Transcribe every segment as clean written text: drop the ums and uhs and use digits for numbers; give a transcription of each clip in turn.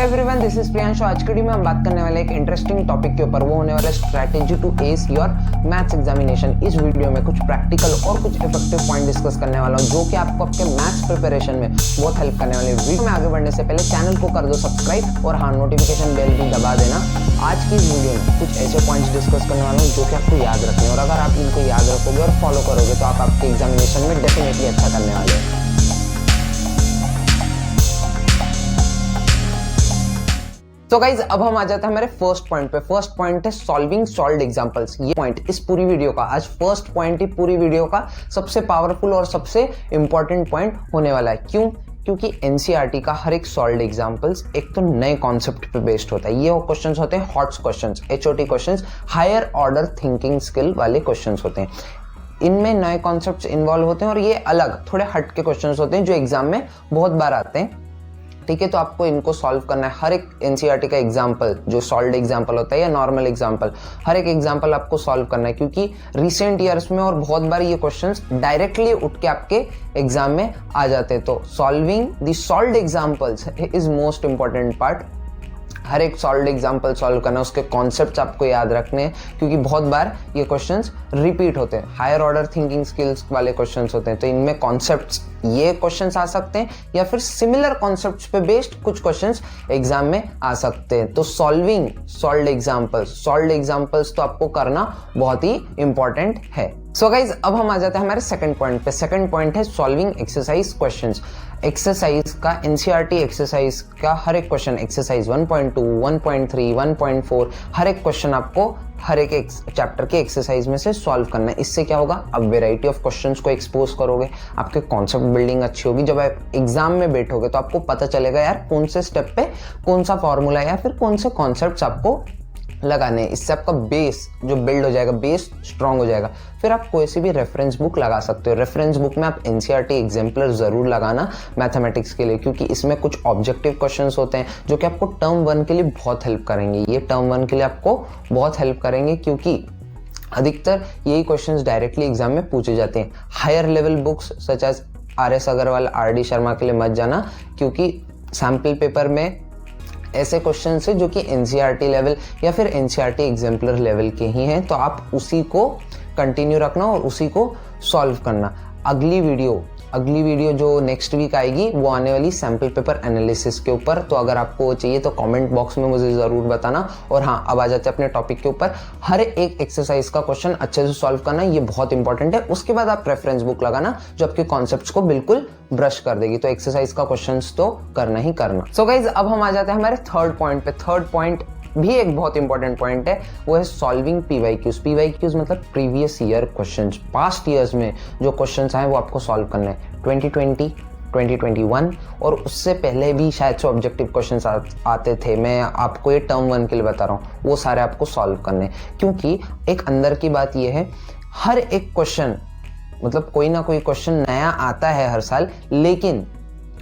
Everyone, this is Priyanshu. आज की video में हम बात करने वाले एक इंटरेस्टिंग टॉपिक के ऊपर, वो होने वाला strategy to ace your maths examination. इस वीडियो में कुछ प्रैक्टिकल और कुछ इफेक्टिव पॉइंट डिस्कस करने वाला हूँ जो कि आपको आपके मैथ्स प्रिपरेशन में बहुत हेल्प करने वाले। वीडियो में आगे बढ़ने से पहले चैनल को कर दो सब्सक्राइब और हाँ, नोटिफिकेशन बेल भी दबा देना। आज की इस वीडियो में कुछ ऐसे पॉइंट्स डिस्कस करने वाला हूँ जो कि आपको याद रखने हैं, और अगर आप इनको याद रखोगे और फॉलो करोगे तो आप आपके एग्जामिनेशन में डेफिनेटली अच्छा करने वाले हैं। तो गाइज, अब हम आ जाते हैं हमारे फर्स्ट पॉइंट पे। फर्स्ट पॉइंट है सॉल्विंग सॉल्व्ड एग्जांपल्स। ये पॉइंट इस पूरी वीडियो का, आज फर्स्ट पॉइंट ही पूरी वीडियो का सबसे पावरफुल और सबसे इंपॉर्टेंट पॉइंट होने वाला है। क्यों? क्योंकि एनसीईआरटी का हर एक सॉल्व्ड एग्जांपल्स एक तो नए कॉन्सेप्ट पे बेस्ड होता है। ये वो क्वेश्चंस होते हैं HOTS questions, HOT questions, higher order thinking skill वाले क्वेश्चंस होते हैं। इनमें नए कॉन्सेप्ट्स इन्वॉल्व होते हैं और ये अलग थोड़े हट के क्वेश्चंस होते हैं जो एग्जाम में बहुत बार आते हैं। ठीक है, तो आपको इनको सॉल्व करना है। हर एक एनसीईआरटी का एग्जाम्पल, जो सॉल्व्ड एग्जाम्पल होता है या नॉर्मल एग्जाम्पल, हर एक एग्जाम्पल आपको सॉल्व करना है, क्योंकि रिसेंट ईयर्स में और बहुत बार ये क्वेश्चंस डायरेक्टली उठ के आपके एग्जाम में आ जाते हैं। तो solving the solved examples is most important part. हर एक सॉल्व्ड एग्जाम्पल सॉल्व करना, उसके कॉन्सेप्ट्स आपको याद रखने हैं, क्योंकि बहुत बार ये क्वेश्चंस रिपीट होते हैं। हायर ऑर्डर थिंकिंग स्किल्स वाले क्वेश्चंस होते हैं, तो इनमें कॉन्सेप्ट्स ये क्वेश्चंस आ सकते हैं या फिर सिमिलर कॉन्सेप्ट्स पे बेस्ड कुछ क्वेश्चंस एग्जाम में आ सकते हैं। तो सॉल्विंग सॉल्व्ड एग्जाम्पल्स तो आपको करना बहुत ही इंपॉर्टेंट है। सो गाइज, अब हम आ जाते हैं हमारे सेकंड पॉइंट पे। सेकंड पॉइंट है सॉल्विंग एक्सरसाइज क्वेश्चंस। एक्सरसाइज का, एनसीईआरटी एक्सरसाइज का हर एक क्वेश्चन, एक्सरसाइज 1.2, 1.3, 1.4, हर एक क्वेश्चन आपको हर एक चैप्टर के एक्सरसाइज में से सॉल्व करना है। इससे क्या होगा? आप वेराइटी ऑफ क्वेश्चंस को एक्सपोज करोगे, आपके कॉन्सेप्ट बिल्डिंग अच्छी होगी। जब आप एग्जाम में बैठोगे तो आपको पता चलेगा यार कौन से स्टेप पे कौन सा फॉर्मूला या फिर कौन से कॉन्सेप्ट्स आपको लगाने। इससे आपका बेस जो बिल्ड हो जाएगा, बेस स्ट्रांग हो जाएगा। फिर आप कोई सी भी रेफरेंस बुक लगा सकते हो। रेफरेंस बुक में आप एनसीईआरटी एग्जाम्पलर जरूर लगाना मैथमेटिक्स के लिए, क्योंकि इसमें कुछ ऑब्जेक्टिव क्वेश्चंस होते हैं जो कि आपको टर्म 1 के लिए बहुत हेल्प करेंगे। ये टर्म 1 के लिए आपको बहुत हेल्प करेंगे, क्योंकि अधिकतर यही क्वेश्चंस डायरेक्टली एग्जाम में पूछे जाते हैं। Higher level books such as RS Agarwal, RD Sharma के लिए मत जाना, क्योंकि सैम्पल पेपर में ऐसे क्वेश्चन है जो कि एनसीईआरटी लेवल या फिर एनसीईआरटी एग्जाम्पलर लेवल के ही हैं। तो आप उसी को कंटिन्यू रखना और उसी को सॉल्व करना। अगली वीडियो जो नेक्स्ट वीक आएगी वो आने वाली सैम्पल पेपर एनालिसिस के ऊपर। तो अगर आपको वो चाहिए तो कमेंट बॉक्स में मुझे ज़रूर बताना। और हाँ, अब आ जाते हैं अपने टॉपिक के ऊपर। हर एक एक्सरसाइज का क्वेश्चन अच्छे से सॉल्व करना, ये बहुत इंपॉर्टेंट है। उसके बाद आप रेफरेंस बुक लगाना जो आपके कॉन्सेप्ट्स को बिल्कुल ब्रश कर देगी। तो एक्सरसाइज का क्वेश्चंस तो करना ही करना। सो गाइज, अब हम आ जाते हैं हमारे थर्ड पॉइंट पे। थर्ड पॉइंट भी एक बहुत इंपॉर्टेंट पॉइंट है, वो है सॉल्विंग पीवाईक्यूज। पीवाईक्यूज मतलब previous year questions, past years में जो क्वेश्चंस आए वो आपको सॉल्व करना है। 2020, 2021 और उससे पहले भी शायद से ऑब्जेक्टिव क्वेश्चंस आते थे। मैं आपको ये टर्म 1 के लिए बता रहा हूँ, वो सारे आपको सॉल्व करने हैं। क्योंकि एक अंदर की बात ये है, हर एक क्वेश्चन मतलब कोई ना कोई क्वेश्चन नया आता है हर साल, लेकिन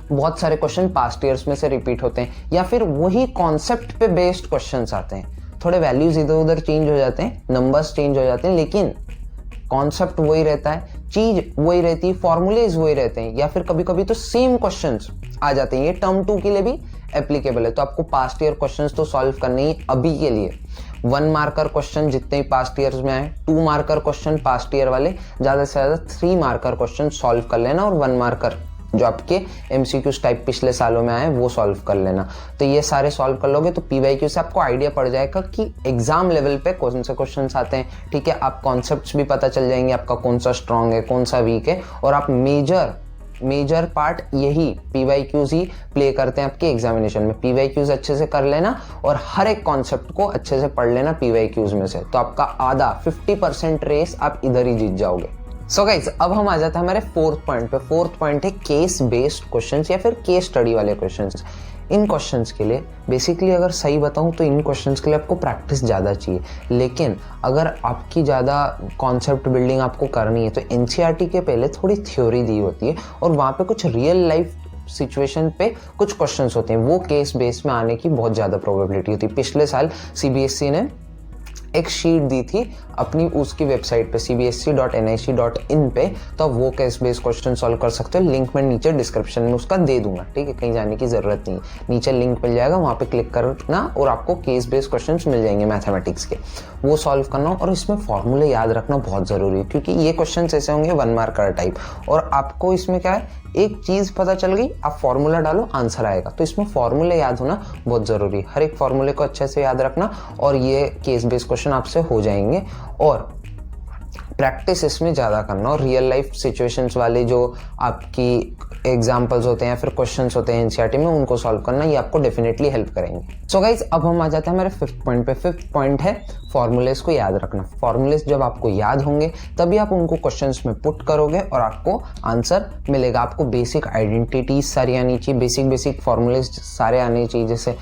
बहुत सारे क्वेश्चन पास्ट ईयर्स में से रिपीट होते हैं या फिर वही कॉन्सेप्ट पे बेस्ड क्वेश्चंस आते हैं। थोड़े वैल्यूज इधर उधर चेंज हो जाते हैं, नंबर्स चेंज हो जाते हैं, लेकिन कॉन्सेप्ट वही रहता है, चीज वही रहती है, फॉर्मूलेज वही रहते हैं, या फिर कभी कभी तो सेम क्वेश्चंस आ जाते हैं। ये टर्म 2 के लिए भी एप्लीकेबल है। तो आपको पास्ट ईयर क्वेश्चंस तो सॉल्व करने ही अभी के लिए। 1 मार्कर क्वेश्चन जितने ही पास्ट ईयर्स में आए, 2 मार्कर क्वेश्चन पास्ट ईयर वाले, ज्यादा से ज्यादा 3 मार्कर क्वेश्चन सॉल्व कर लेना, और 1 मार्कर जो आपके MCQs टाइप पिछले सालों में आए वो सॉल्व कर लेना। तो ये सारे सॉल्व कर लोगे तो पीवाईक्यू से आपको आइडिया पड़ जाएगा कि एग्जाम लेवल पे कौन से क्वेश्चंस आते हैं। ठीक है, आप कॉन्सेप्ट्स भी पता चल जाएंगे, आपका कौन सा स्ट्रांग है, कौन सा वीक है, और आप मेजर पार्ट यही पीवाईक्यूज ही प्ले करते हैं आपके एग्जामिनेशन में। पीवाईक्यूज अच्छे से कर लेना और हर एक कॉन्सेप्ट को अच्छे से पढ़ लेना पीवाईक्यूज में से, तो आपका आधा 50% रेस आप इधर ही जीत जाओगे। सो गाइज, अब हम आ जाते हैं हमारे फोर्थ पॉइंट पे। फोर्थ पॉइंट है केस बेस्ड क्वेश्चंस या फिर केस स्टडी वाले क्वेश्चंस। इन क्वेश्चंस के लिए बेसिकली अगर सही बताऊं तो इन क्वेश्चंस के लिए आपको प्रैक्टिस ज़्यादा चाहिए, लेकिन अगर आपकी ज़्यादा कॉन्सेप्ट बिल्डिंग आपको करनी है तो एनसीईआरटी के पहले थोड़ी थ्योरी दी होती है और वहाँ पे कुछ रियल लाइफ सिचुएशन पे कुछ क्वेश्चंस होते हैं, वो केस बेस में आने की बहुत ज़्यादा प्रोबेबिलिटी होती है। पिछले साल CBSE ने एक शीट दी थी अपनी उसकी वेबसाइट पे cbsc.nic.in पे, तो आप वो केस बेस्ड क्वेश्चन सॉल्व कर सकते हो। लिंक मैं नीचे डिस्क्रिप्शन में उसका दे दूंगा, ठीक है, कहीं जाने की जरूरत नहीं है। नीचे लिंक मिल जाएगा, वहाँ पे क्लिक करना और आपको केस बेस्ड क्वेश्चन मिल जाएंगे मैथमेटिक्स के, वो सॉल्व करना। और इसमें फॉर्मूले याद रखना बहुत जरूरी है, क्योंकि ये क्वेश्चन ऐसे होंगे 1 मार्कर टाइप, और आपको इसमें क्या है, एक चीज पता चल गई, आप फॉर्मूला डालो आंसर आएगा। तो इसमें फॉर्मूले याद होना बहुत जरूरी है, हर एक फॉर्मूले को अच्छे से याद रखना, और ये केस बेस्ड क्वेश्चन आपसे हो जाएंगे। और प्रैक्टिस इसमें ज़्यादा करना, और रियल लाइफ सिचुएशंस वाले जो आपकी एग्जाम्पल्स होते हैं या फिर क्वेश्चंस होते हैं एनसीईआरटी में, उनको सॉल्व करना, ये आपको डेफिनेटली हेल्प करेंगे। सो गाइज, अब हम आ जाते हैं हमारे 5th पॉइंट पे। 5th पॉइंट है फॉर्मूलेस को याद रखना। फॉर्मूलेस जब आपको याद होंगे तभी आप उनको क्वेश्चंस में पुट करोगे और आपको आंसर मिलेगा। आपको बेसिक आइडेंटिटीज सारी आनी चाहिए, बेसिक फॉर्मूलेस सारे आने चाहिए। जैसे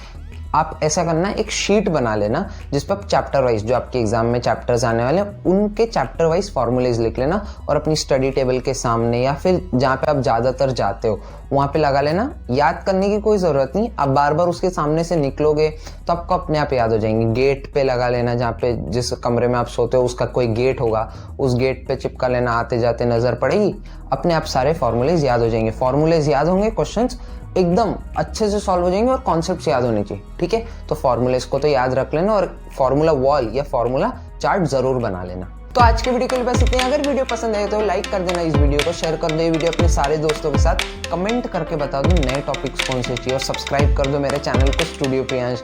आप ऐसा करना, एक शीट बना लेना जिस पर आप चैप्टर वाइज, जो आपके एग्जाम में चैप्टर्स आने वाले हैं उनके चैप्टर वाइज फॉर्मूलेज लिख लेना, और अपनी स्टडी टेबल के सामने या फिर जहाँ पे आप ज़्यादातर जाते हो वहाँ पे लगा लेना। याद करने की कोई ज़रूरत नहीं, आप बार बार उसके सामने से निकलोगे तो आपको अपने आप याद हो जाएंगे। गेट पे लगा लेना, जहाँ पे जिस कमरे में आप सोते हो उसका कोई गेट होगा, उस गेट पे चिपका लेना, आते जाते नजर पड़ेगी, अपने आप सारे फॉर्मूलेज याद हो जाएंगे। फॉर्मूलेज याद होंगे, क्वेश्चंस एकदम अच्छे से सॉल्व हो जाएंगे और कॉन्सेप्ट्स याद होने चाहिए, ठीक है। तो फॉर्मूलेस को तो याद रख लेना, और फॉर्मूला वॉल या फॉर्मूला चार्ट जरूर बना लेना। तो आज की वीडियो के लिए बस इतने। अगर वीडियो पसंद आए तो लाइक कर देना इस वीडियो को, शेयर कर दो ये वीडियो अपने सारे दोस्तों के साथ, कमेंट करके बता दो नए टॉपिक्स कौन से चाहिए, और सब्सक्राइब कर दो मेरे चैनल को स्टूडियो प्रियांश।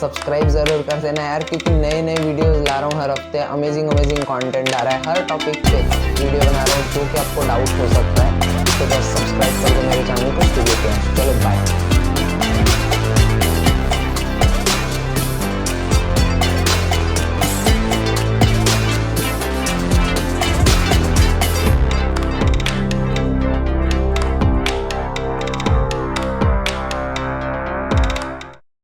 सब्सक्राइब जरूर कर देना यार, क्योंकि नए नए वीडियोस ला रहा हूँ हर हफ्ते, अमेजिंग कंटेंट आ रहा है, हर टॉपिक पे वीडियो बना रहा हूँ जो कि आपको डाउट हो सकता है। तो बस सब्सक्राइब कर दो मेरे चैनल को स्टूडियो प्रियांश। चलो बाय।